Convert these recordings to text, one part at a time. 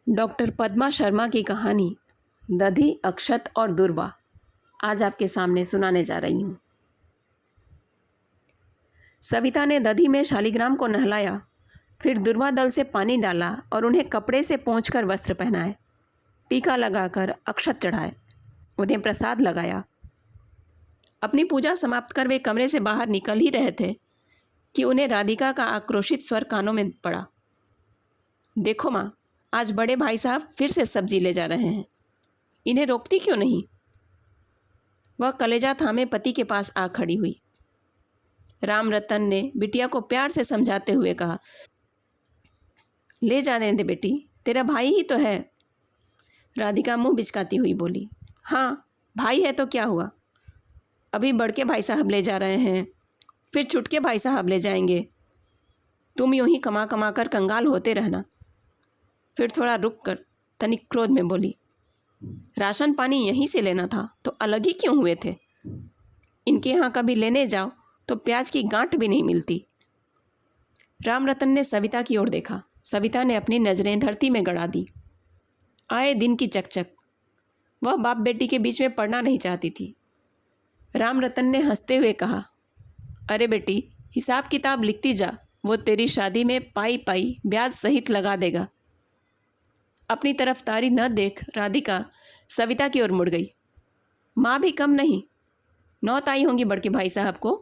Doctor Padma Sharma की कहानी दधी, अक्षत और दुर्वा आज आपके सामने सुनाने जा रही हूँ। सविता ने दधी में शालिग्राम को नहलाया, फिर दुर्वा दल से पानी डाला और उन्हें कपड़े से पोंछकर वस्त्र पहनाए, टीका लगाकर अक्षत चढ़ाए, उन्हें प्रसाद लगाया। अपनी पूजा समाप्त कर वे कमरे से बाहर निकल ही रहे थे कि उन्हें राधिका का आक्रोशित स्वर कानों में पड़ा। देखो माँ, आज बड़े भाई साहब फिर से सब्जी ले जा रहे हैं, इन्हें रोकती क्यों नहीं? वह कलेजा थामे पति के पास आ खड़ी हुई। राम रतन ने बिटिया को प्यार से समझाते हुए कहा, ले जाने दे बेटी, तेरा भाई ही तो है। राधिका मुंह बिचकाती हुई बोली, हाँ भाई है तो क्या हुआ, अभी बड़के भाई साहब ले जा रहे हैं, फिर छुटके भाई साहब ले जाएंगे। तुम यूं ही कमा कमा कर कंगाल होते रहना। फिर थोड़ा रुक कर तनिक क्रोध में बोली, राशन पानी यहीं से लेना था तो अलग ही क्यों हुए थे? इनके यहाँ कभी लेने जाओ तो प्याज की गांठ भी नहीं मिलती। राम रतन ने सविता की ओर देखा। सविता ने अपनी नज़रें धरती में गड़ा दी। आए दिन की चकचक, वह बाप बेटी के बीच में पड़ना नहीं चाहती थी। राम रतन ने हंसते हुए कहा, अरे बेटी, हिसाब किताब लिखती जा, वो तेरी शादी में पाई पाई ब्याज सहित लगा देगा। अपनी तरफ तारी न देख राधिका सविता की ओर मुड़ गई। माँ भी कम नहीं, नौत आई होंगी बड़के भाई साहब को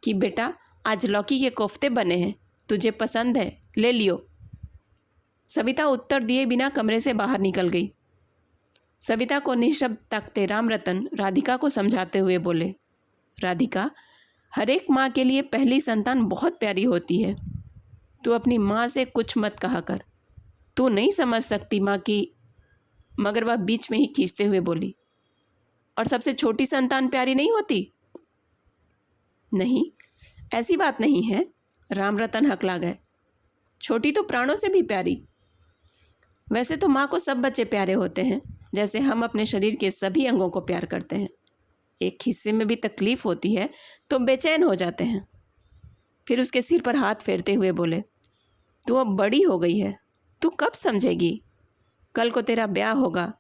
कि बेटा आज लौकी के कोफ्ते बने हैं, तुझे पसंद है, ले लियो। सविता उत्तर दिए बिना कमरे से बाहर निकल गई। सविता को निशब्द ताकते राम रतन राधिका को समझाते हुए बोले, राधिका, हर एक माँ के लिए पहली संतान बहुत प्यारी होती है। तू अपनी माँ से कुछ मत कहा कर, तू नहीं समझ सकती माँ की। मगर वह बीच में ही खींचते हुए बोली, और सबसे छोटी संतान प्यारी नहीं होती? नहीं, ऐसी बात नहीं है। राम रतन हकला गए, छोटी तो प्राणों से भी प्यारी। वैसे तो माँ को सब बच्चे प्यारे होते हैं, जैसे हम अपने शरीर के सभी अंगों को प्यार करते हैं। एक हिस्से में भी तकलीफ होती है तो बेचैन हो जाते हैं। फिर उसके सिर पर हाथ फेरते हुए बोले, तू अब बड़ी हो गई है, तू कब समझेगी? कल को तेरा ब्याह होगा,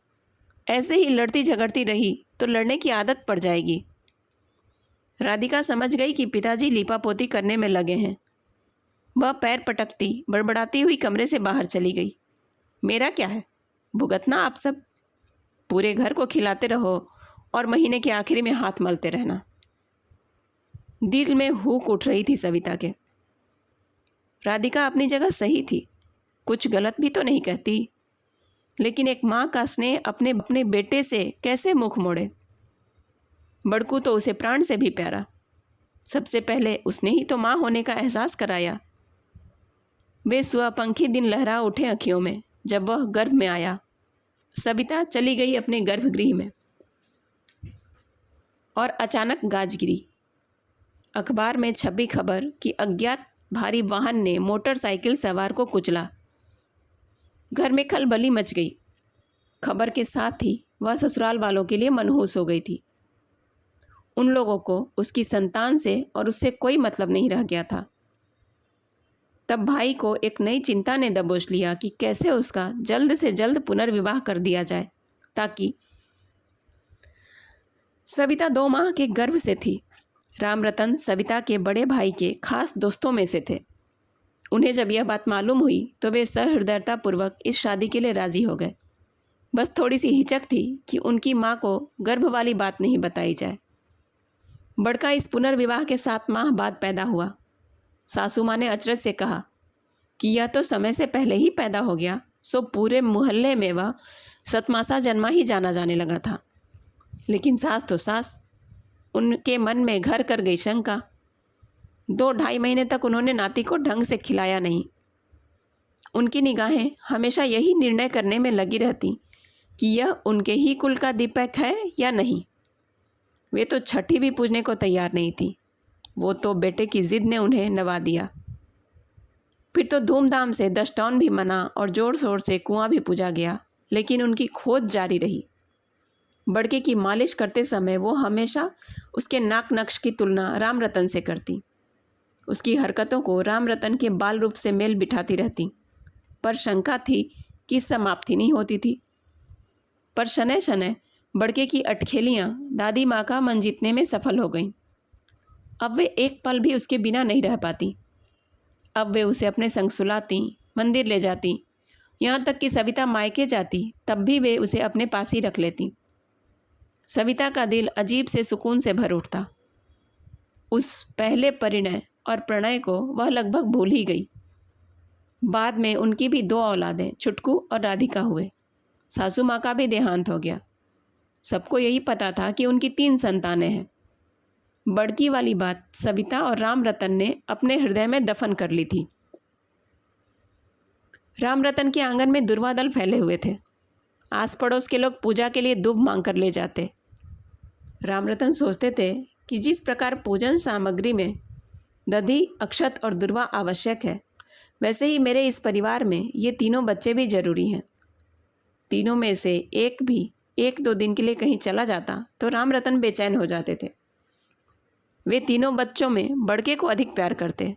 ऐसे ही लड़ती झगड़ती रही तो लड़ने की आदत पड़ जाएगी। राधिका समझ गई कि पिताजी लीपापोती करने में लगे हैं। वह पैर पटकती बड़बड़ाती हुई कमरे से बाहर चली गई। मेरा क्या है, भुगतना आप सब, पूरे घर को खिलाते रहो और महीने के आखिरी में हाथ मलते रहना। दिल में हुक उठ रही थी सविता के। राधिका अपनी जगह सही थी, कुछ गलत भी तो नहीं कहती, लेकिन एक माँ का स्नेह अपने अपने बेटे से कैसे मुख मोड़े? बड़कू तो उसे प्राण से भी प्यारा, सबसे पहले उसने ही तो माँ होने का एहसास कराया। वे स्वपंखी दिन लहरा उठे अखियों में जब वह गर्भ में आया। सविता चली गई अपने गर्भगृह में और अचानक गाज गिरी। अखबार में छपी खबर कि अज्ञात भारी वाहन ने मोटरसाइकिल सवार को कुचला। घर में खलबली मच गई। खबर के साथ ही वह ससुराल वालों के लिए मनहूस हो गई थी। उन लोगों को उसकी संतान से और उससे कोई मतलब नहीं रह गया था। तब भाई को एक नई चिंता ने दबोच लिया कि कैसे उसका जल्द से जल्द पुनर्विवाह कर दिया जाए, ताकि सविता 2 माह के गर्भ से थी। राम रतन सविता के बड़े भाई के खास दोस्तों में से थे। उन्हें जब यह बात मालूम हुई तो वे सहृदयतापूर्वक इस शादी के लिए राजी हो गए। बस थोड़ी सी हिचक थी कि उनकी माँ को गर्भ वाली बात नहीं बताई जाए। बड़का इस पुनर्विवाह के 7 माह बाद पैदा हुआ। सासू माँ ने अचरज से कहा कि यह तो समय से पहले ही पैदा हो गया, सो पूरे मोहल्ले में वह सतमासा जन्मा ही जाना जाने लगा था। लेकिन सास तो सास, उनके मन में घर कर गई शंका। 2-2.5 महीने तक उन्होंने नाती को ढंग से खिलाया नहीं। उनकी निगाहें हमेशा यही निर्णय करने में लगी रहती कि यह उनके ही कुल का दीपक है या नहीं। वे तो छठी भी पूजने को तैयार नहीं थी। वो तो बेटे की जिद ने उन्हें नवा दिया। फिर तो धूमधाम से 10 टौन भी मना और जोर शोर से कुआं भी पूजा गया, लेकिन उनकी खोज जारी रही। बड़के की मालिश करते समय वो हमेशा उसके नाक नक्श की तुलना राम रतन से करती। उसकी हरकतों को राम रतन के बाल रूप से मेल बिठाती रहती, पर शंका थी की समाप्ति नहीं होती थी। पर शनै शनै बड़के की अटखेलियाँ दादी माँ का मन जीतने में सफल हो गईं। अब वे एक पल भी उसके बिना नहीं रह पाती। अब वे उसे अपने संग सुलाती, मंदिर ले जाती, यहाँ तक कि सविता मायके जाती तब भी वे उसे अपने पास ही रख लेती। सविता का दिल अजीब से सुकून से भर उठता। उस पहले परिणय और प्रणय को वह लगभग भूल ही गई। बाद में उनकी भी 2 औलादें छुटकू और राधिका हुए। सासू माँ का भी देहांत हो गया। सबको यही पता था कि उनकी 3 संतानें हैं। बड़की वाली बात सविता और राम रतन ने अपने हृदय में दफन कर ली थी। राम रतन के आंगन में दुर्वा दल फैले हुए थे। आस पड़ोस के लोग पूजा के लिए दूब मांग कर ले जाते। राम रतन सोचते थे कि जिस प्रकार पूजन सामग्री में दधी, अक्षत और दुर्वा आवश्यक है, वैसे ही मेरे इस परिवार में ये तीनों बच्चे भी जरूरी हैं। तीनों में से एक भी 1-2 दिन के लिए कहीं चला जाता तो राम रतन बेचैन हो जाते थे। वे तीनों बच्चों में बड़के को अधिक प्यार करते।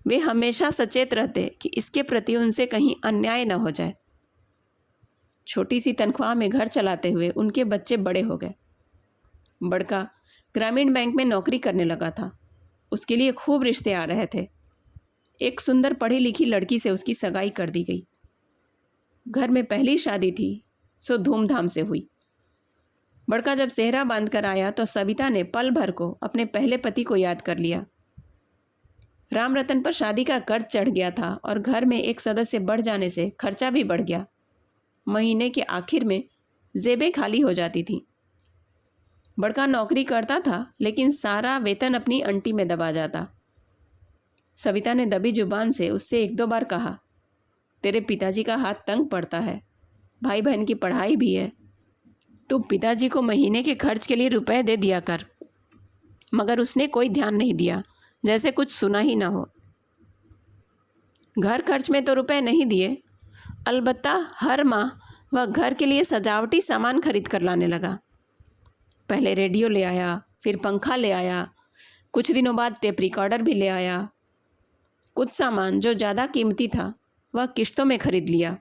वे हमेशा सचेत रहते कि इसके प्रति उनसे कहीं अन्याय न हो जाए। छोटी सी तनख्वाह में घर चलाते हुए उनके बच्चे बड़े हो गए। बड़का ग्रामीण बैंक में नौकरी करने लगा था। उसके लिए खूब रिश्ते आ रहे थे। एक सुंदर पढ़ी लिखी लड़की से उसकी सगाई कर दी गई। घर में पहली शादी थी, सो धूमधाम से हुई। बड़का जब सेहरा बांध कर आया तो सविता ने पल भर को अपने पहले पति को याद कर लिया। राम रतन पर शादी का कर्ज चढ़ गया था और घर में एक सदस्य बढ़ जाने से खर्चा भी बढ़ गया। महीने के आखिर में जेबें खाली हो जाती थीं। बड़का नौकरी करता था लेकिन सारा वेतन अपनी अंटी में दबा जाता। सविता ने दबी जुबान से उससे 1-2 बार कहा, तेरे पिताजी का हाथ तंग पड़ता है, भाई बहन की पढ़ाई भी है, तू पिताजी को महीने के खर्च के लिए रुपए दे दिया कर। मगर उसने कोई ध्यान नहीं दिया, जैसे कुछ सुना ही ना हो। घर खर्च में तो रुपए नहीं दिए, अलबत्ता हर माह वह घर के लिए सजावटी सामान खरीद कर लाने लगा। पहले रेडियो ले आया, फिर पंखा ले आया, कुछ दिनों बाद टेप रिकॉर्डर भी ले आया। कुछ सामान जो ज़्यादा कीमती था वह किश्तों में खरीद लिया।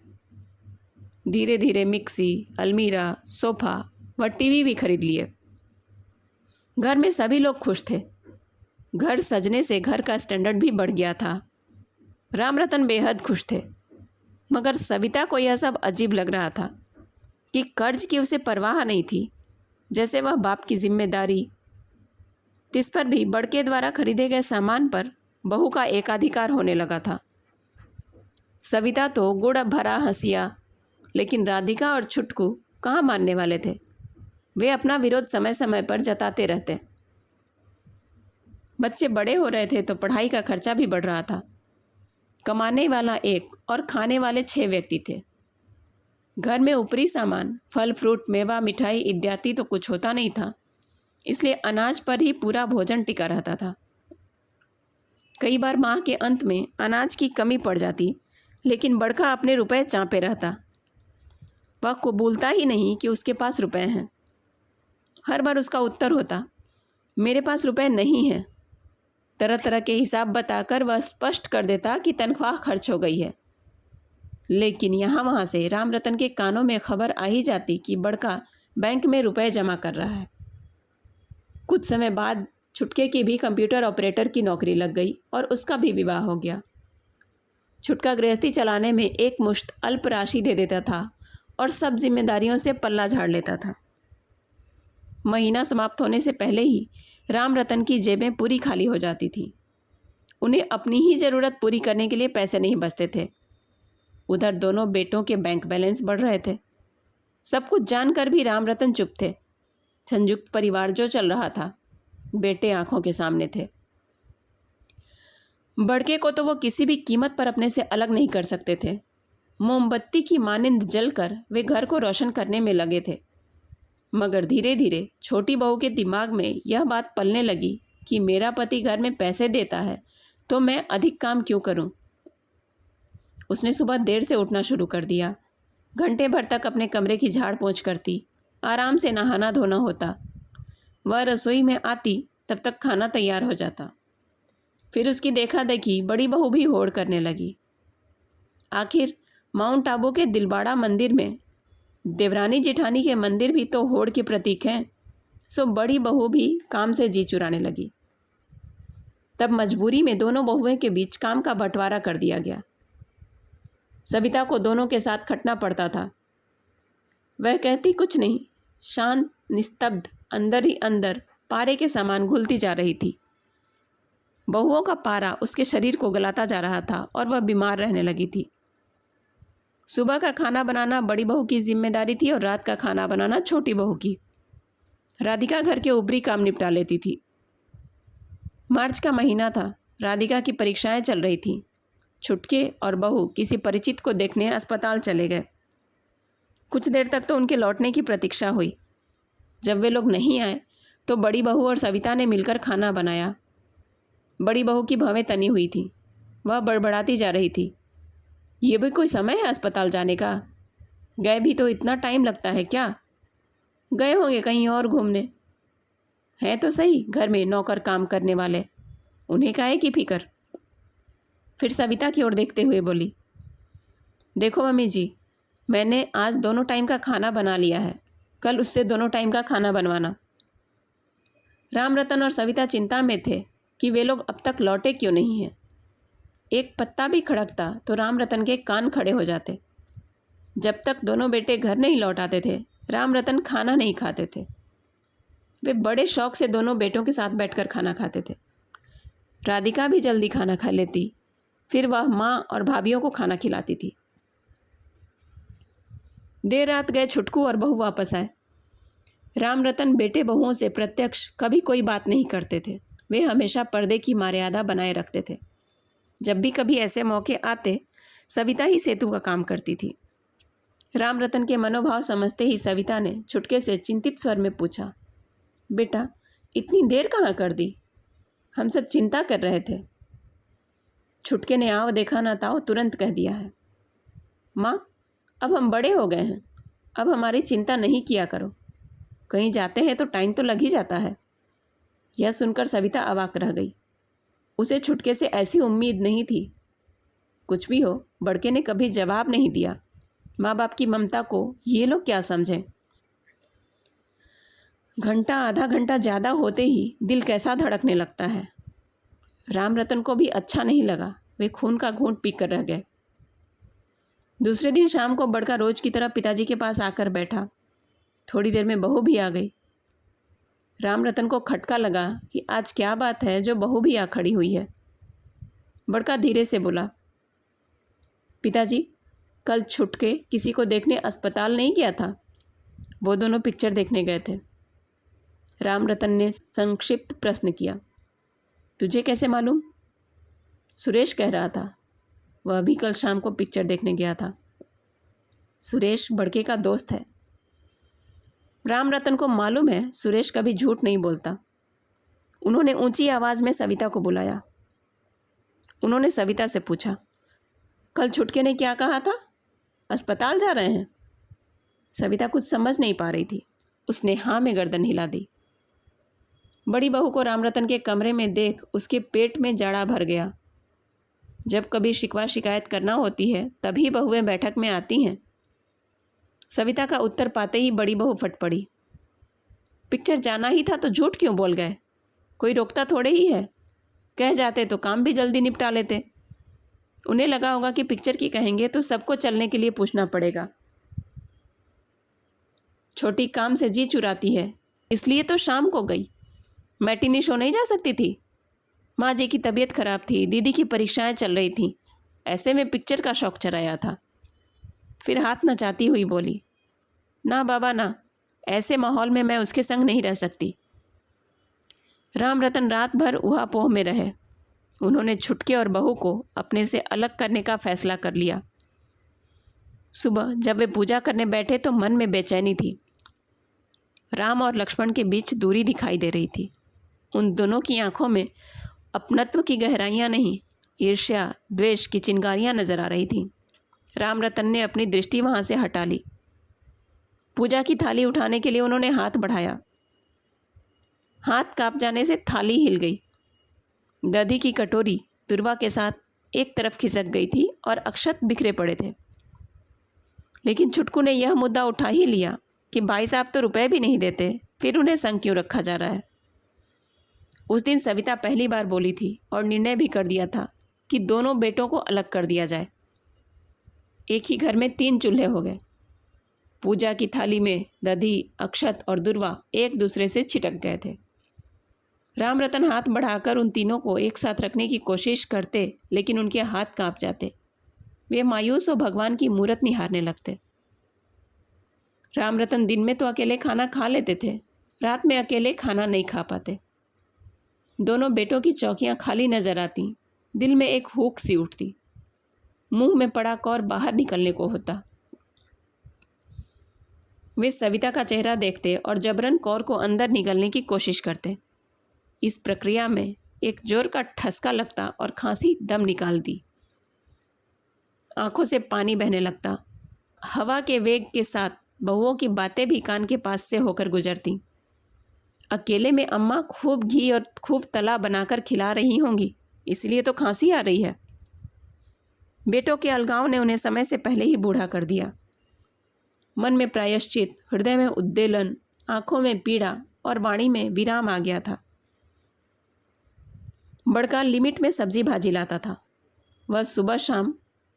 धीरे धीरे मिक्सी, अलमीरा, सोफ़ा व टीवी भी खरीद लिए। घर में सभी लोग खुश थे। घर सजने से घर का स्टैंडर्ड भी बढ़ गया था। राम रतन बेहद खुश थे। मगर सविता को यह सब अजीब लग रहा था कि कर्ज की उसे परवाह नहीं थी, जैसे वह बाप की जिम्मेदारी। इस पर भी बड़के द्वारा खरीदे गए सामान पर बहू का एकाधिकार होने लगा था। सविता तो गुड़ भरा हंसिया, लेकिन राधिका और छुटकू कहाँ मानने वाले थे। वे अपना विरोध समय समय पर जताते रहते। बच्चे बड़े हो रहे थे तो पढ़ाई का खर्चा भी बढ़ रहा था। कमाने वाला 1 और खाने वाले 6 व्यक्ति थे। घर में ऊपरी सामान, फल फ्रूट, मेवा, मिठाई इत्यादि तो कुछ होता नहीं था, इसलिए अनाज पर ही पूरा भोजन टिका रहता था। कई बार माह के अंत में अनाज की कमी पड़ जाती, लेकिन बड़का अपने रुपए चाँपे रहता। वह कबूलता ही नहीं कि उसके पास रुपए हैं। हर बार उसका उत्तर होता, मेरे पास रुपए नहीं हैं। तरह तरह के हिसाब बताकर वह स्पष्ट कर देता कि तनख्वाह खर्च हो गई है। लेकिन यहाँ वहाँ से राम रतन के कानों में खबर आ ही जाती कि बड़का बैंक में रुपए जमा कर रहा है। कुछ समय बाद छुटके की भी कंप्यूटर ऑपरेटर की नौकरी लग गई और उसका भी विवाह हो गया। छुटका गृहस्थी चलाने में एक मुश्त अल्प राशि दे देता था और सब जिम्मेदारियों से पल्ला झाड़ लेता था। महीना समाप्त होने से पहले ही राम रतन की जेबें पूरी खाली हो जाती थी। उन्हें अपनी ही ज़रूरत पूरी करने के लिए पैसे नहीं बचते थे। उधर दोनों बेटों के बैंक बैलेंस बढ़ रहे थे। सब कुछ जानकर भी राम रतन चुप थे। संयुक्त परिवार जो चल रहा था, बेटे आंखों के सामने थे। बड़के को तो वो किसी भी कीमत पर अपने से अलग नहीं कर सकते थे। मोमबत्ती की मानिंद जलकर वे घर को रोशन करने में लगे थे। मगर धीरे धीरे छोटी बहू के दिमाग में यह बात पलने लगी कि मेरा पति घर में पैसे देता है तो मैं अधिक काम क्यों करूं। उसने सुबह देर से उठना शुरू कर दिया। घंटे भर तक अपने कमरे की झाड़ पोंछ करती, आराम से नहाना धोना होता। वह रसोई में आती तब तक खाना तैयार हो जाता। फिर उसकी देखा देखी बड़ी बहू भी होड़ करने लगी। आखिर माउंट आबू के दिलबाड़ा मंदिर में देवरानी जेठानी के मंदिर भी तो होड़ के प्रतीक हैं, सो बड़ी बहू भी काम से जी चुराने लगी। तब मजबूरी में दोनों बहुओं के बीच काम का बंटवारा कर दिया गया। सविता को दोनों के साथ खटना पड़ता था। वह कहती कुछ नहीं, शांत निस्तब्ध अंदर ही अंदर पारे के समान घुलती जा रही थी। बहुओं का पारा उसके शरीर को गलाता जा रहा था और वह बीमार रहने लगी थी। सुबह का खाना बनाना बड़ी बहू की जिम्मेदारी थी और रात का खाना बनाना छोटी बहू की। राधिका घर के ऊपरी काम निपटा लेती थी। मार्च का महीना था। राधिका की परीक्षाएं चल रही थीं। छुटके और बहू किसी परिचित को देखने अस्पताल चले गए। कुछ देर तक तो उनके लौटने की प्रतीक्षा हुई। जब वे लोग नहीं आए तो बड़ी बहू और सविता ने मिलकर खाना बनाया। बड़ी बहू की भवें तनी हुई थी। वह बड़बड़ाती जा रही थी, ये भी कोई समय है अस्पताल जाने का? गए भी तो इतना टाइम लगता है क्या? गए होंगे कहीं और घूमने। हैं तो सही घर में नौकर काम करने वाले, उन्हें काहे की फिक्र। फिर सविता की ओर देखते हुए बोली, देखो मम्मी जी, मैंने आज दोनों टाइम का खाना बना लिया है, कल उससे दोनों टाइम का खाना बनवाना। राम रतन और सविता चिंता में थे कि वे लोग अब तक लौटे क्यों नहीं हैं। एक पत्ता भी खड़कता तो राम रतन के कान खड़े हो जाते। जब तक दोनों बेटे घर नहीं लौट आते थे, राम रतन खाना नहीं खाते थे। वे बड़े शौक से दोनों बेटों के साथ बैठकर खाना खाते थे। राधिका भी जल्दी खाना खा लेती, फिर वह माँ और भाभियों को खाना खिलाती थी। देर रात गए छुटकू और बहू वापस आए। राम रतन बेटे बहुओं से प्रत्यक्ष कभी कोई बात नहीं करते थे। वे हमेशा पर्दे की मर्यादा बनाए रखते थे। जब भी कभी ऐसे मौके आते, सविता ही सेतु का काम करती थी। राम रतन के मनोभाव समझते ही सविता ने छुटके से चिंतित स्वर में पूछा, बेटा इतनी देर कहाँ कर दी? हम सब चिंता कर रहे थे। छुटके ने आव देखा ना ताओ तुरंत कह दिया है, माँ अब हम बड़े हो गए हैं, अब हमारी चिंता नहीं किया करो। कहीं जाते हैं तो टाइम तो लग ही जाता है। यह सुनकर सविता अवाक रह गई। उसे छुटके से ऐसी उम्मीद नहीं थी। कुछ भी हो, बड़के ने कभी जवाब नहीं दिया। माँ बाप की ममता को ये लोग क्या समझें। घंटा आधा घंटा ज़्यादा होते ही दिल कैसा धड़कने लगता है। राम रतन को भी अच्छा नहीं लगा। वे खून का घूंट पीकर रह गए। दूसरे दिन शाम को बड़का रोज की तरह पिताजी के पास आकर बैठा। थोड़ी देर में बहू भी आ गई। राम रतन को खटका लगा कि आज क्या बात है जो बहू भी आ खड़ी हुई है। बड़का धीरे से बोला, पिताजी कल छुटके किसी को देखने अस्पताल नहीं गया था? वो दोनों पिक्चर देखने गए थे। राम रतन ने संक्षिप्त प्रश्न किया, तुझे कैसे मालूम? सुरेश कह रहा था, वह भी कल शाम को पिक्चर देखने गया था। सुरेश बड़के का दोस्त है। राम रतन को मालूम है सुरेश कभी झूठ नहीं बोलता। उन्होंने ऊंची आवाज़ में सविता को बुलाया। उन्होंने सविता से पूछा, कल छुटके ने क्या कहा था? अस्पताल जा रहे हैं? सविता कुछ समझ नहीं पा रही थी। उसने हाँ में गर्दन हिला दी। बड़ी बहू को राम रतन के कमरे में देख उसके पेट में जाड़ा भर गया। जब कभी शिकवा शिकायत करना होती है तभी बहुएं बैठक में आती हैं। सविता का उत्तर पाते ही बड़ी बहू फट पड़ी। पिक्चर जाना ही था तो झूठ क्यों बोल गए? कोई रोकता थोड़े ही है। कह जाते तो काम भी जल्दी निपटा लेते। उन्हें लगा होगा कि पिक्चर की कहेंगे तो सबको चलने के लिए पूछना पड़ेगा। छोटी काम से जी चुराती है, इसलिए तो शाम को गई। मैटिनी शो नहीं जा सकती थी? माँ जी की तबीयत खराब थी, दीदी की परीक्षाएं चल रही थीं, ऐसे में पिक्चर का शौक चढ़ाया था। फिर हाथ नचाती हुई बोली, ना बाबा ना, ऐसे माहौल में मैं उसके संग नहीं रह सकती। राम रतन रात भर ऊहापोह में रहे। उन्होंने छुटके और बहू को अपने से अलग करने का फैसला कर लिया। सुबह जब वे पूजा करने बैठे तो मन में बेचैनी थी। राम और लक्ष्मण के बीच दूरी दिखाई दे रही थी। उन दोनों की आंखों में अपनत्व की गहराइयाँ नहीं, ईर्ष्या द्वेष की चिंगारियाँ नजर आ रही थीं। राम रतन ने अपनी दृष्टि वहाँ से हटा ली। पूजा की थाली उठाने के लिए उन्होंने हाथ बढ़ाया। हाथ कांप जाने से थाली हिल गई। दधी की कटोरी दुर्वा के साथ एक तरफ खिसक गई थी और अक्षत बिखरे पड़े थे। लेकिन छुटकू ने यह मुद्दा उठा ही लिया कि भाई साहब तो रुपए भी नहीं देते, फिर उन्हें संग क्यों रखा जा रहा है। उस दिन सविता पहली बार बोली थी और निर्णय भी कर दिया था कि दोनों बेटों को अलग कर दिया जाए। एक ही घर में 3 चूल्हे हो गए। पूजा की थाली में दधी, अक्षत और दुर्वा एक दूसरे से छिटक गए थे। राम रतन हाथ बढ़ाकर उन तीनों को एक साथ रखने की कोशिश करते, लेकिन उनके हाथ कांप जाते। वे मायूस और भगवान की मूरत निहारने लगते। राम रतन दिन में तो अकेले खाना खा लेते थे, रात में अकेले खाना नहीं खा पाते। दोनों बेटों की चौकियां खाली नजर आती। दिल में एक हुक सी उठती। मुंह में पड़ा कौर बाहर निकलने को होता। वे सविता का चेहरा देखते और जबरन कौर को अंदर निकलने की कोशिश करते। इस प्रक्रिया में एक जोर का ठसका लगता और खांसी दम निकालती। आंखों से पानी बहने लगता। हवा के वेग के साथ बहुओं की बातें भी कान के पास से होकर गुजरती। अकेले में अम्मा खूब घी और खूब तला बनाकर खिला रही होंगी, इसलिए तो खांसी आ रही है। बेटों के अलगाव ने उन्हें समय से पहले ही बूढ़ा कर दिया। मन में प्रायश्चित, हृदय में उद्वेलन, आंखों में पीड़ा और वाणी में विराम आ गया था। बड़का लिमिट में सब्जी भाजी लाता था। वह सुबह शाम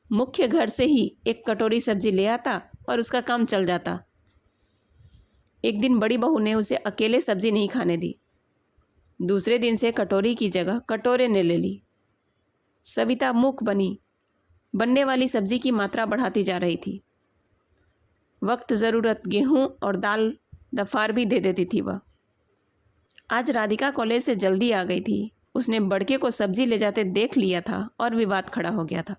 मुख्य घर से ही एक कटोरी सब्जी ले आता और उसका काम चल जाता। एक दिन बड़ी बहू ने उसे अकेले सब्जी नहीं खाने दी। दूसरे दिन से कटोरी की जगह कटोरे ने ले ली। सविता मुख बनी बनने वाली सब्जी की मात्रा बढ़ाती जा रही थी। वक्त ज़रूरत गेहूं और दाल दफार भी दे देती थी वह। आज राधिका कॉलेज से जल्दी आ गई थी। उसने बड़के को सब्जी ले जाते देख लिया था और विवाद खड़ा हो गया था।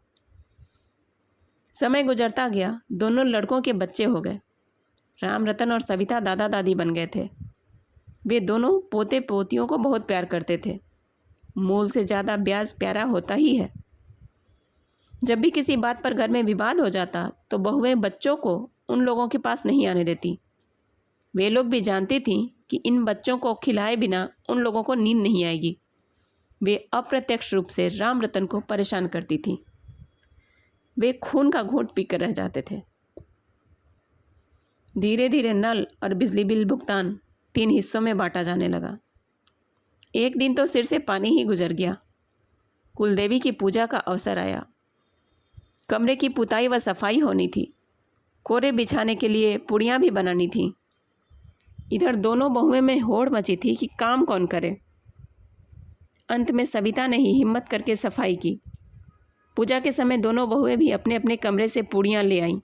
समय गुजरता गया। दोनों लड़कों के बच्चे हो गए। राम रतन और सविता दादा दादी बन गए थे। वे दोनों पोते पोतियों को बहुत प्यार करते थे। मूल से ज़्यादा ब्याज प्यारा होता ही है। जब भी किसी बात पर घर में विवाद हो जाता तो बहुएं बच्चों को उन लोगों के पास नहीं आने देती। वे लोग भी जानती थीं कि इन बच्चों को खिलाए बिना उन लोगों को नींद नहीं आएगी। वे अप्रत्यक्ष रूप से राम रतन को परेशान करती थीं। वे खून का घूंट पीकर रह जाते थे। धीरे धीरे नल और बिजली बिल भुगतान 3 हिस्सों में बांटा जाने लगा। एक दिन तो सिर से पानी ही गुजर गया। कुलदेवी की पूजा का अवसर आया। कमरे की पुताई व सफाई होनी थी। कोरे बिछाने के लिए पुड़ियाँ भी बनानी थीं। इधर दोनों बहुएं में होड़ मची थी कि काम कौन करे। अंत में सविता ने ही हिम्मत करके सफाई की। पूजा के समय दोनों बहुएं भी अपने अपने कमरे से पूड़ियाँ ले आईं।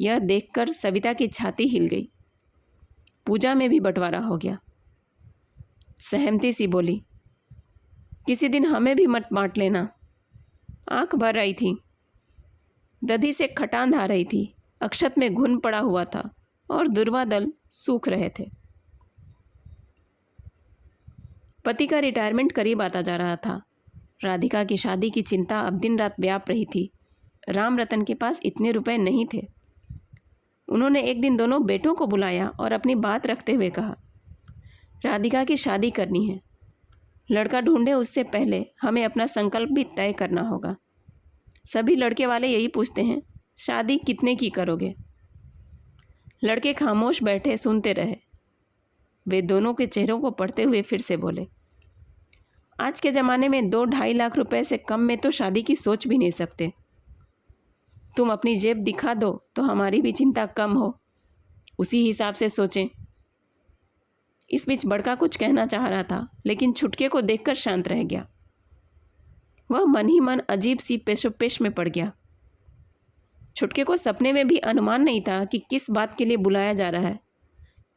यह देखकर सविता की छाती हिल गई। पूजा में भी बंटवारा हो गया। सहमती सी बोली, किसी दिन हमें भी मत बांट लेना। आंख भर आई थी। दधी से खटान आ रही थी। अक्षत में घुन पड़ा हुआ था और दुर्वा दल सूख रहे थे। पति का रिटायरमेंट करीब आता जा रहा था। राधिका की शादी की चिंता अब दिन रात व्याप रही थी। राम रतन के पास इतने रुपए नहीं थे। उन्होंने एक दिन दोनों बेटों को बुलाया और अपनी बात रखते हुए कहा, राधिका की शादी करनी है। लड़का ढूंढे उससे पहले हमें अपना संकल्प भी तय करना होगा। सभी लड़के वाले यही पूछते हैं, शादी कितने की करोगे? लड़के खामोश बैठे सुनते रहे। वे दोनों के चेहरों को पढ़ते हुए फिर से बोले, आज के ज़माने में 2-2.5 लाख रुपए से कम में तो शादी की सोच भी नहीं सकते। तुम अपनी जेब दिखा दो तो हमारी भी चिंता कम हो, उसी हिसाब से सोचें। इस बीच बड़का कुछ कहना चाह रहा था, लेकिन छुटके को देखकर शांत रह गया। वह मन ही मन अजीब सी पेशोपेश में पड़ गया। छुटके को सपने में भी अनुमान नहीं था कि किस बात के लिए बुलाया जा रहा है,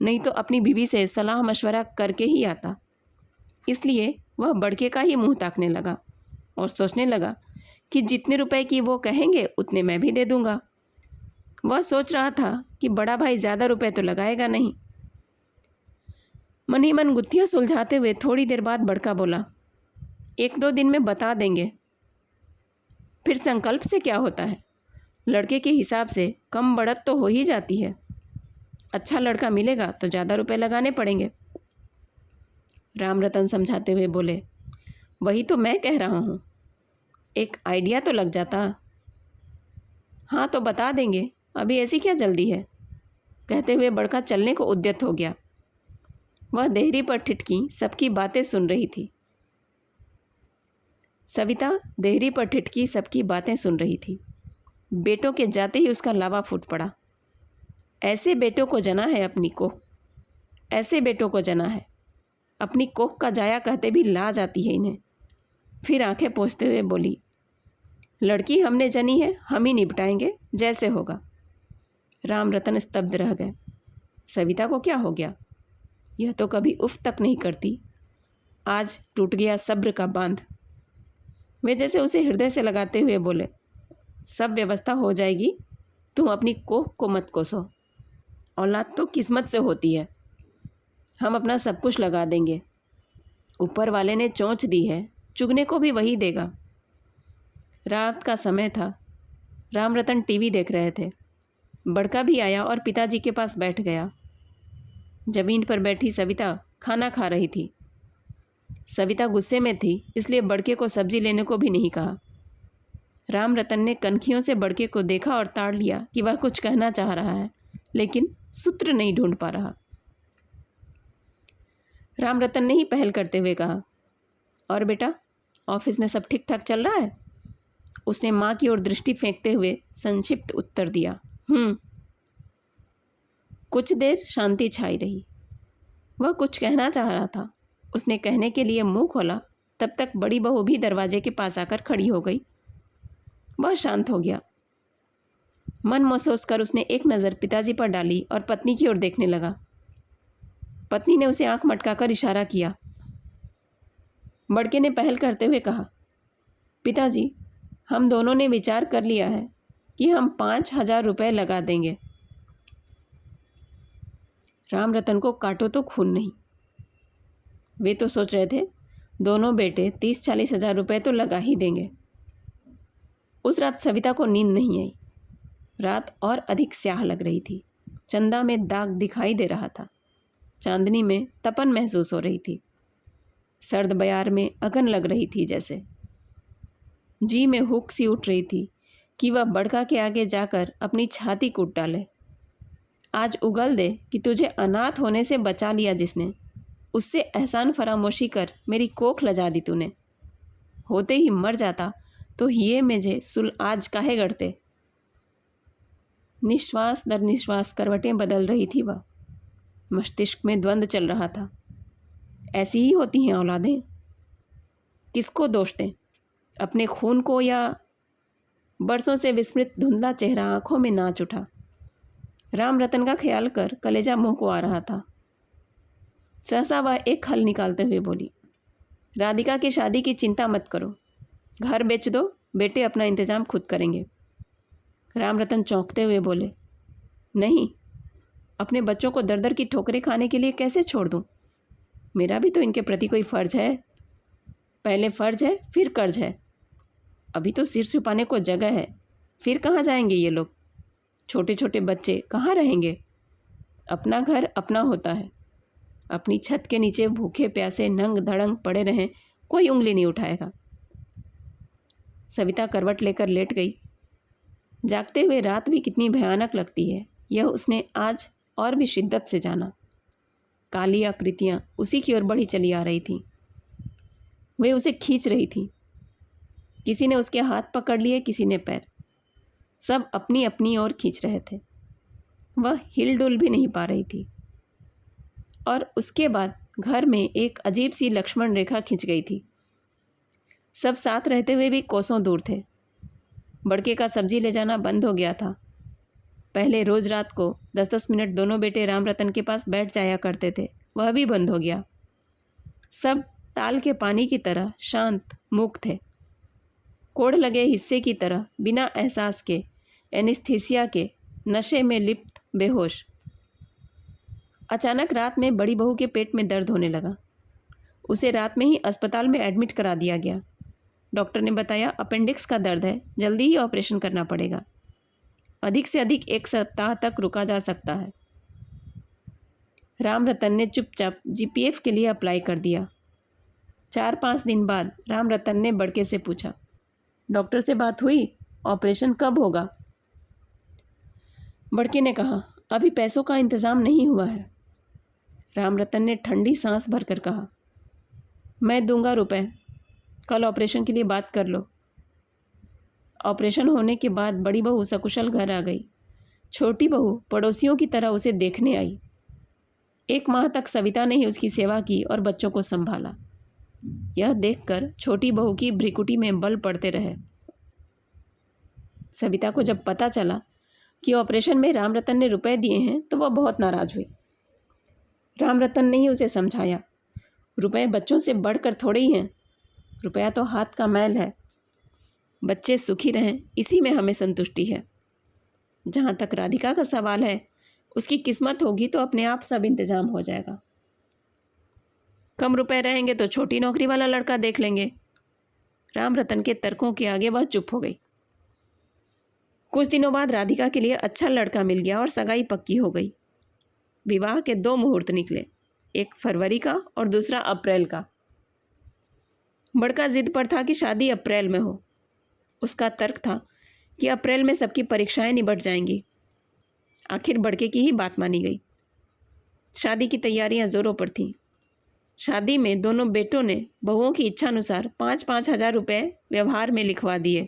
नहीं तो अपनी बीवी से सलाह मशवरा करके ही आता। इसलिए वह बड़के का ही मुंह ताकने लगा और सोचने लगा कि जितने रुपए की वो कहेंगे उतने मैं भी दे दूंगा। वह सोच रहा था कि बड़ा भाई ज़्यादा रुपए तो लगाएगा नहीं। मन ही मन गुत्थियाँ सुलझाते हुए थोड़ी देर बाद बड़का बोला, 1-2 दिन में बता देंगे। फिर संकल्प से क्या होता है, लड़के के हिसाब से कम बढ़त तो हो ही जाती है। अच्छा लड़का मिलेगा तो ज़्यादा रुपए लगाने पड़ेंगे। राम रतन समझाते हुए बोले, वही तो मैं कह रहा हूँ, एक आइडिया तो लग जाता। हाँ तो बता देंगे, अभी ऐसी क्या जल्दी है? कहते हुए बड़का चलने को उद्यत हो गया। वह देहरी पर ठिठकी सबकी बातें सुन रही थी। सविता देहरी पर ठिठकी सबकी बातें सुन रही थी। बेटों के जाते ही उसका लावा फूट पड़ा। ऐसे बेटों को जना है अपनी कोख, ऐसे बेटों को जना है। अपनी कोख का जाया कहते भी लाज आती है इन्हें। फिर आंखें पोंछते हुए बोली, लड़की हमने जनी है, हम ही निपटाएंगे जैसे होगा। राम रतन स्तब्ध रह गए। सविता को क्या हो गया? यह तो कभी उफ तक नहीं करती। आज टूट गया सब्र का बांध। वे जैसे उसे हृदय से लगाते हुए बोले, सब व्यवस्था हो जाएगी, तुम अपनी कोख को मत कोसो। औलाद तो किस्मत से होती है, हम अपना सब कुछ लगा देंगे। ऊपर वाले ने चोंच दी है, चुगने को भी वही देगा। रात का समय था। राम रतन टीवी देख रहे थे। बड़का भी आया और पिताजी के पास बैठ गया। जमीन पर बैठी सविता खाना खा रही थी। सविता गुस्से में थी, इसलिए बड़के को सब्जी लेने को भी नहीं कहा। राम रतन ने कनखियों से बड़के को देखा और ताड़ लिया कि वह कुछ कहना चाह रहा है, लेकिन सूत्र नहीं ढूंढ पा रहा। राम रतन ने ही पहल करते हुए कहा, और बेटा, ऑफिस में सब ठीक ठाक चल रहा है? उसने माँ की ओर दृष्टि फेंकते हुए संक्षिप्त उत्तर दिया, कुछ देर शांति छाई रही। वह कुछ कहना चाह रहा था। उसने कहने के लिए मुंह खोला, तब तक बड़ी बहू भी दरवाजे के पास आकर खड़ी हो गई। वह शांत हो गया। मन महसूस कर उसने एक नज़र पिताजी पर डाली और पत्नी की ओर देखने लगा। पत्नी ने उसे आंख मटकाकर इशारा किया। बड़के ने पहल करते हुए कहा, पिताजी, हम दोनों ने विचार कर लिया है कि हम 5,000 रुपये लगा देंगे। राम रतन को काटो तो खून नहीं। वे तो सोच रहे थे दोनों बेटे 30-40 हज़ार रुपये तो लगा ही देंगे। उस रात सविता को नींद नहीं आई। रात और अधिक स्याह लग रही थी। चंदा में दाग दिखाई दे रहा था। चांदनी में तपन महसूस हो रही थी। सर्द बयार में अगन लग रही थी जैसे। जी में हुक सी उठ रही थी कि वह बड़का के आगे जाकर अपनी छाती कूट डाले। आज उगल दे कि तुझे अनाथ होने से बचा लिया जिसने, उससे एहसान फरामोशी कर मेरी कोख लजा दी तूने। होते ही मर जाता तो ये मुझे सुल आज काहे गढ़ते। निश्वास दर निश्वास करवटें बदल रही थी वह। मस्तिष्क में द्वंद्व चल रहा था। ऐसी ही होती हैं औलादें। किसको दोष दें, अपने खून को या बरसों से विस्मृत धुंधला चेहरा आंखों में नाच उठा। राम रतन का ख्याल कर कलेजा मुंह को आ रहा था। सहसा वह एक हल निकालते हुए बोली, राधिका की शादी की चिंता मत करो, घर बेच दो, बेटे अपना इंतजाम खुद करेंगे। राम रतन चौंकते हुए बोले, नहीं, अपने बच्चों को दर दर की ठोकरें खाने के लिए कैसे छोड़ दूं? मेरा भी तो इनके प्रति कोई फ़र्ज है। पहले फ़र्ज है, फिर कर्ज है। अभी तो सिर छुपाने को जगह है, फिर कहाँ जाएंगे ये लोग? छोटे छोटे बच्चे कहाँ रहेंगे? अपना घर अपना होता है। अपनी छत के नीचे भूखे प्यासे नंग धड़ंग पड़े रहें, कोई उंगली नहीं उठाएगा। सविता करवट लेकर लेट गई। जागते हुए रात भी कितनी भयानक लगती है, यह उसने आज और भी शिद्दत से जाना। काली आकृतियाँ उसी की ओर बढ़ी चली आ रही थीं। वे उसे खींच रही थी। किसी ने उसके हाथ पकड़ लिए, किसी ने पैर। सब अपनी अपनी ओर खींच रहे थे। वह हिलडुल भी नहीं पा रही थी। और उसके बाद घर में एक अजीब सी लक्ष्मण रेखा खिंच गई थी। सब साथ रहते हुए भी कोसों दूर थे। बड़के का सब्जी ले जाना बंद हो गया था। पहले रोज़ रात को 10-10 मिनट दोनों बेटे राम रतन के पास बैठ जाया करते थे, वह भी बंद हो गया। सब ताल के पानी की तरह शांत मूक थे। कोढ़ लगे हिस्से की तरह बिना एहसास के, एनेस्थीसिया के, नशे में लिप्त, बेहोश। अचानक रात में बड़ी बहू के पेट में दर्द होने लगा। उसे रात में ही अस्पताल में एडमिट करा दिया गया। डॉक्टर ने बताया अपेंडिक्स का दर्द है, जल्दी ही ऑपरेशन करना पड़ेगा। अधिक से अधिक 1 सप्ताह तक रुका जा सकता है। राम रतन ने चुपचाप जीपीएफ के लिए अप्लाई कर दिया। 4-5 दिन बाद राम रतन ने बड़के से पूछा, डॉक्टर से बात हुई? ऑपरेशन कब होगा? बड़के ने कहा, अभी पैसों का इंतज़ाम नहीं हुआ है। रामरतन ने ठंडी सांस भरकर कहा, मैं दूंगा रुपए, कल ऑपरेशन के लिए बात कर लो। ऑपरेशन होने के बाद बड़ी बहू सकुशल घर आ गई। छोटी बहू पड़ोसियों की तरह उसे देखने आई। 1 माह तक सविता ने ही उसकी सेवा की और बच्चों को संभाला। यह देखकर छोटी बहू की भ्रिकुटी में बल पड़ते रहे। सविता को जब पता चला कि ऑपरेशन में रामरतन ने रुपए दिए हैं तो वह बहुत नाराज हुई। रामरतन ने ही उसे समझाया, रुपए बच्चों से बढ़कर थोड़े ही हैं, रुपया तो हाथ का मैल है। बच्चे सुखी रहें, इसी में हमें संतुष्टि है। जहाँ तक राधिका का सवाल है, उसकी किस्मत होगी तो अपने आप सब इंतजाम हो जाएगा। कम रुपए रहेंगे तो छोटी नौकरी वाला लड़का देख लेंगे। रामरतन के तर्कों के आगे वह चुप हो गई। कुछ दिनों बाद राधिका के लिए अच्छा लड़का मिल गया और सगाई पक्की हो गई। विवाह के 2 मुहूर्त निकले, एक फरवरी का और दूसरा अप्रैल का। बड़का जिद पर था कि शादी अप्रैल में हो। उसका तर्क था कि अप्रैल में सबकी परीक्षाएं निबट जाएंगी। आखिर बड़के की ही बात मानी गई। शादी की तैयारियां जोरों पर थीं। शादी में दोनों बेटों ने बहुओं की इच्छा अनुसार 5-5 हजार रुपये व्यवहार में लिखवा दिए।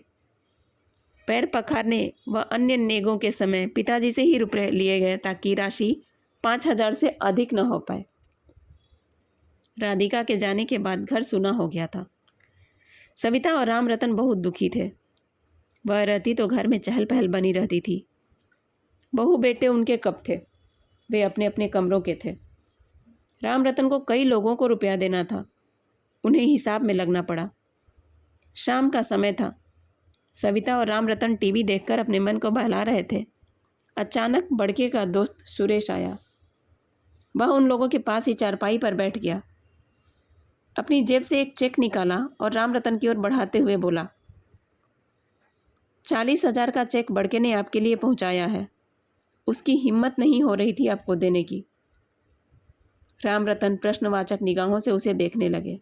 पैर पखारने व अन्य नेगों के समय पिताजी से ही रुपये लिए गए ताकि राशि 5,000 से अधिक न हो पाए। राधिका के जाने के बाद घर सूना हो गया था। सविता और रामरतन बहुत दुखी थे। वह रहती तो घर में चहल पहल बनी रहती थी। बहू बेटे उनके कब थे, वे अपने अपने कमरों के थे। रामरतन को कई लोगों को रुपया देना था, उन्हें हिसाब में लगना पड़ा। शाम का समय था। सविता और रामरतन टीवी देखकर अपने मन को बहला रहे थे। अचानक बड़के का दोस्त सुरेश आया। वह उन लोगों के पास ही चारपाई पर बैठ गया। अपनी जेब से एक चेक निकाला और रामरतन की ओर बढ़ाते हुए बोला, 40,000 का चेक बड़के ने आपके लिए पहुंचाया है। उसकी हिम्मत नहीं हो रही थी आपको देने की। रामरतन प्रश्नवाचक निगाहों से उसे देखने लगे।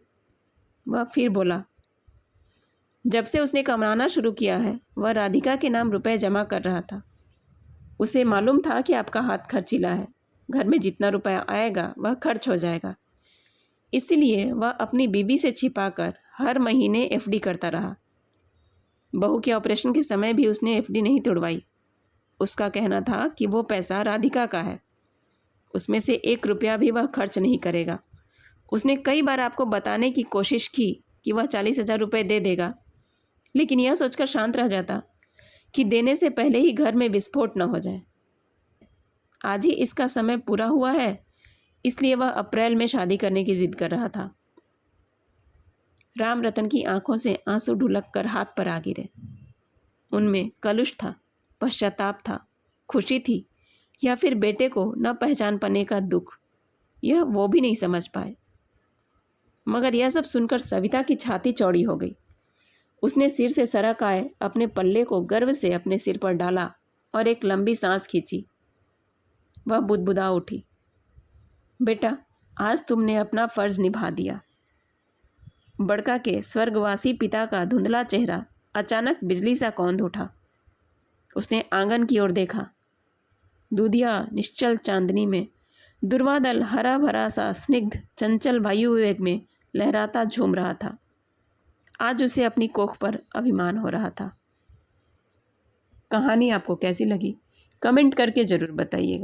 वह फिर बोला, जब से उसने कमाना शुरू किया है वह राधिका के नाम रुपए जमा कर रहा था। उसे मालूम था कि आपका हाथ खर्चीला है, घर में जितना रुपया आएगा वह खर्च हो जाएगा। इसलिए वह अपनी बीवी से छिपाकर हर महीने एफडी करता रहा। बहू के ऑपरेशन के समय भी उसने एफडी नहीं तोड़वाई। उसका कहना था कि वो पैसा राधिका का है, उसमें से 1 रुपया भी वह खर्च नहीं करेगा। उसने कई बार आपको बताने की कोशिश की कि वह 40,000 रुपये दे देगा, लेकिन यह सोचकर शांत रह जाता कि देने से पहले ही घर में विस्फोट न हो जाए। आज ही इसका समय पूरा हुआ है, इसलिए वह अप्रैल में शादी करने की जिद कर रहा था। रामरतन की आंखों से आंसू ढुलक कर हाथ पर आ गिरे। उनमें कलुष था, पश्चाताप था, खुशी थी, या फिर बेटे को न पहचान पाने का दुख, यह वो भी नहीं समझ पाए। मगर यह सब सुनकर सविता की छाती चौड़ी हो गई। उसने सिर से सरक आए अपने पल्ले को गर्व से अपने सिर पर डाला और एक लंबी सांस खींची। वह बुदबुदा उठी, बेटा, आज तुमने अपना फर्ज निभा दिया। बड़का के स्वर्गवासी पिता का धुंधला चेहरा अचानक बिजली सा कौंध उठा। उसने आंगन की ओर देखा। दूधिया निश्चल चांदनी में दुर्वादल हरा भरा सा स्निग्ध चंचल वायु वेग में लहराता झूम रहा था। आज उसे अपनी कोख पर अभिमान हो रहा था। कहानी आपको कैसी लगी कमेंट करके ज़रूर बताइएगा।